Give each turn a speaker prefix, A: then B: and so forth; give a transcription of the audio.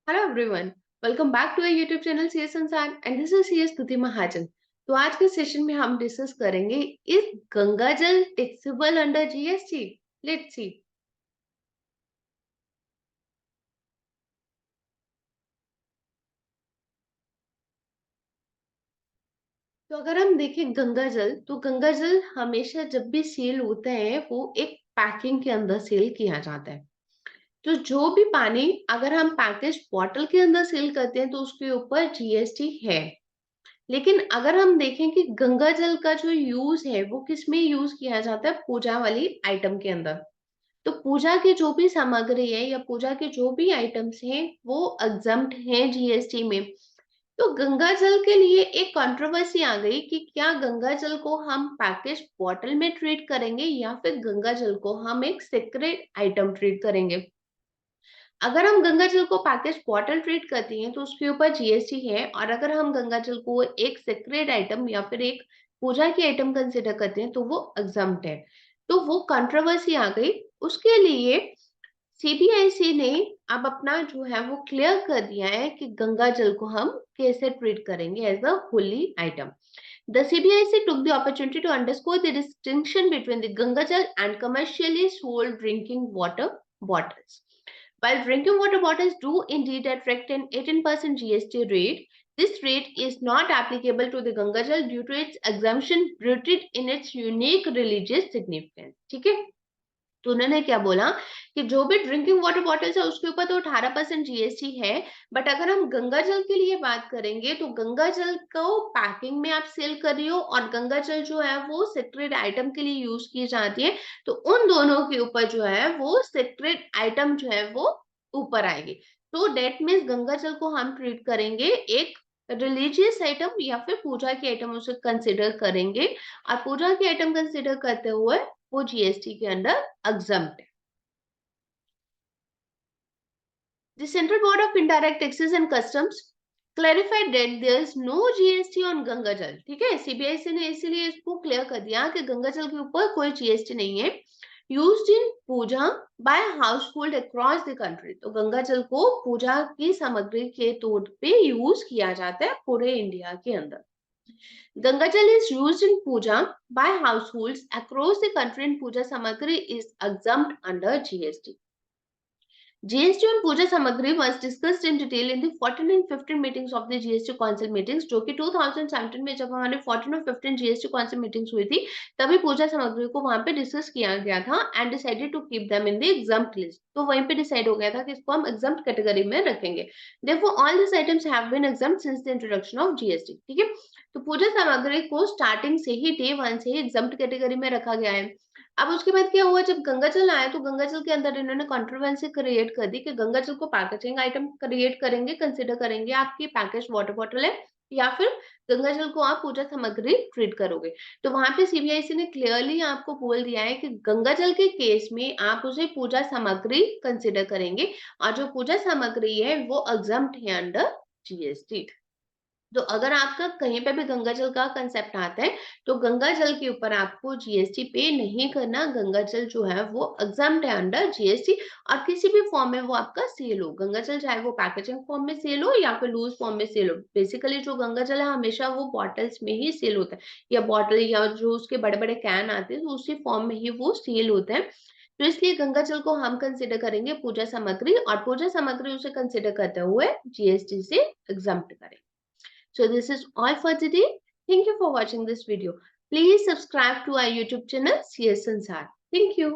A: Hello everyone, welcome back to YouTube channel CS Sansar and this is CS Stuti Mahajan. तो आज के session में हम डिस्कस करेंगे इज गंगा जल taxable under GST. Let's see. तो अगर हम देखें गंगा जल, तो गंगा जल हमेशा जब भी सेल होता है वो एक पैकिंग के अंदर सेल किया जाता है। तो जो भी पानी अगर हम पैकेज बॉटल के अंदर सेल करते हैं तो उसके ऊपर जीएसटी है। लेकिन अगर हम देखें कि गंगा जल का जो यूज है वो किस में यूज किया जाता है, पूजा वाली आइटम के अंदर। तो पूजा की जो भी सामग्री है या पूजा के जो भी आइटम्स हैं वो एग्जम्प्ट हैं जीएसटी में। तो गंगा जल के लिए एक कंट्रोवर्सी आ गई कि क्या गंगा जल को हम पैकेज बॉटल में ट्रीट करेंगे या फिर गंगा जल को हम एक सेक्रेट आइटम ट्रीट करेंगे। अगर हम गंगा जल को पैकेज बॉटल ट्रीट करते हैं तो उसके ऊपर जीएसटी है, और अगर हम गंगा जल को एक सेक्रेट आइटम या फिर एक पूजा की आइटम कंसिडर करते हैं तो वो एग्जम्प्ट है। तो वो कंट्रोवर्सी आ गई। उसके लिए सीबीआईसी ने अब अपना जो है वो क्लियर कर दिया है कि गंगा जल को हम कैसे ट्रीट करेंगे as a holy item. The CBIC took the opportunity to underscore the distinction between the Ganga Jal and commercially sold drinking water bottles. While drinking water bottles do indeed attract an 18% GST rate, this rate is not applicable to the Ganga Jal due to its exemption rooted in its unique religious significance. ठीक है। तो उन्होंने क्या बोला कि जो भी drinking water bottles है उसके ऊपर तो 18% जीएसटी है। बट अगर हम गंगा जल के लिए बात करेंगे तो गंगा जल को पैकिंग में आप सेल कर रही हो और गंगा जल जो है वो सेक्रेट आइटम के लिए यूज की जाती है। तो उन दोनों के ऊपर जो है वो सेक्रेट आइटम जो है वो ऊपर आएगी। तो डेट मीन्स गंगा जल को हम ट्रीट करेंगे एक रिलीजियस आइटम या फिर पूजा की आइटम उसे कंसिडर करेंगे। और पूजा की आइटम कंसिडर करते हुए वो जीएसटी के अंडर एग्जम्प्ट है। The Central Board of Indirect Taxes and Customs clarified that there is no GST on Ganga जल। ठीक है, सीबीआईसी ने इसीलिए इसको क्लियर कर दिया कि गंगा जल के ऊपर कोई जीएसटी नहीं है। Used in puja by household across the country. तो गंगा जल को पूजा की सामग्री के तौर पे यूज किया जाता है पूरे इंडिया के अंदर। Ganga Jal is used in puja by households across the country and puja samagri is exempt under GST. GST on पूजा सामग्री was discussed in detail in the 14 and 15 meetings of the GST council meetings, जो कि 2017 में जब हमारे 14 और 15 GST council meetings हुई थी तभी पूजा सामग्री को वहां पे डिस्कस किया गया था and decided to keep them in the exempt list. तो वहीं पे डिसाइड हो गया था कि इसको हम एग्जम्प्ट कैटेगरी में रखेंगे। Therefore all this items have been exempt since the introduction of GST. ठीक है। तो पूजा सामग्री को स्टार्टिंग से ही डे 1 से ही एग्जम्प्ट कैटेगरी में रखा गया है। अब उसके बाद क्या हुआ, जब गंगा जल आया तो गंगा जल के अंदर इन्होंने कंट्रोवर्सी क्रिएट कर दी कि गंगा जल को पैकेजिंग आइटम क्रिएट करेंगे, कंसीडर करेंगे आपकी पैकेज वाटर बॉटल है या फिर गंगा जल को आप पूजा सामग्री ट्रीट करोगे। तो वहां पे सीबीआईसी ने क्लियरली आपको बोल दिया है कि गंगा जल के केस में आप उसे पूजा सामग्री कंसीडर करेंगे और जो पूजा सामग्री है वो एग्जम्प्ट है अंडर जीएसटी। तो अगर आपका कहीं पे भी गंगा जल का कंसेप्ट आता है तो गंगा जल के ऊपर आपको जीएसटी पे नहीं करना। गंगा जल जो है वो एग्जम्प्ट है अंडर जीएसटी और किसी भी फॉर्म में वो आपका सेल हो। गंगा जल चाहे वो पैकेजिंग फॉर्म में सेल हो या फिर लूज फॉर्म में सेल हो। बेसिकली जो गंगा जल है हमेशा वो बॉटल्स में ही सेल होता है, या बॉटल या जो उसके बड़े बड़े कैन आते हैं तो उसी फॉर्म में ही वो सेल होता है। तो इसलिए गंगा जल को हम कंसिडर करेंगे पूजा सामग्री और पूजा सामग्री उसे कंसिडर करते हुए जीएसटी से एग्जम्प्ट करेंगे। So this is all for today. Thank you for watching this video. Please subscribe to our YouTube channel CS Sansar. Thank you.